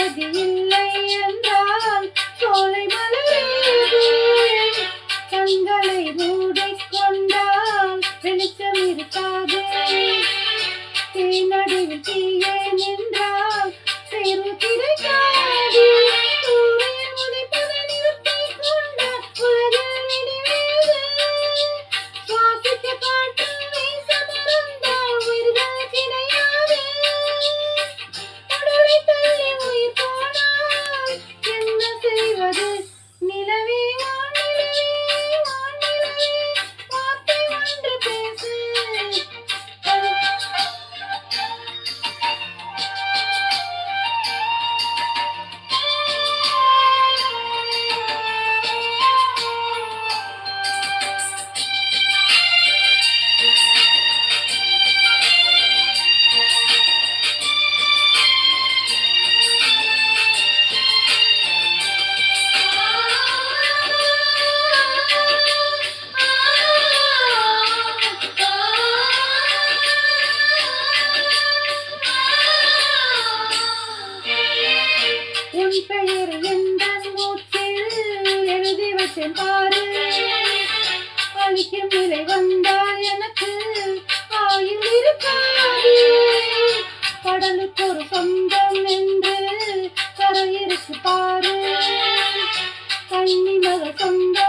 நிம்மதி இல்லை என்றால் சோலை மலரேது. கண்களை மூடிக்கொண்டால் வெளிச்சம் இருக்காது. தேனடியில் தீயே நின்றால் தேர்வு கிடைக்காது. சூரியன் உதிப்பதை நிறுத்திக் கொண்டால் உலகில் விடிவேது. சுவாசிக்க காற்று வீச மறந்தால் உயிர்கள் கிடையாது. உடலை தள்ளி உயிர் போனால் என்ன செய்வது? நிலவே வானிலவே வானிலவே வார்த்தை ஒன்று பேசு. உன் பெயர் எந்த மூச்சில் எழுதி வச்சேன் பாரு. அழிக்கும் நிலை வந்தால் எனக்கு ஆயுள் இருக்காது. கடலுக்கு ஒரு சொந்தம் என்று கரை இருக்கு பாரு. கன்னி மக சொந்தம்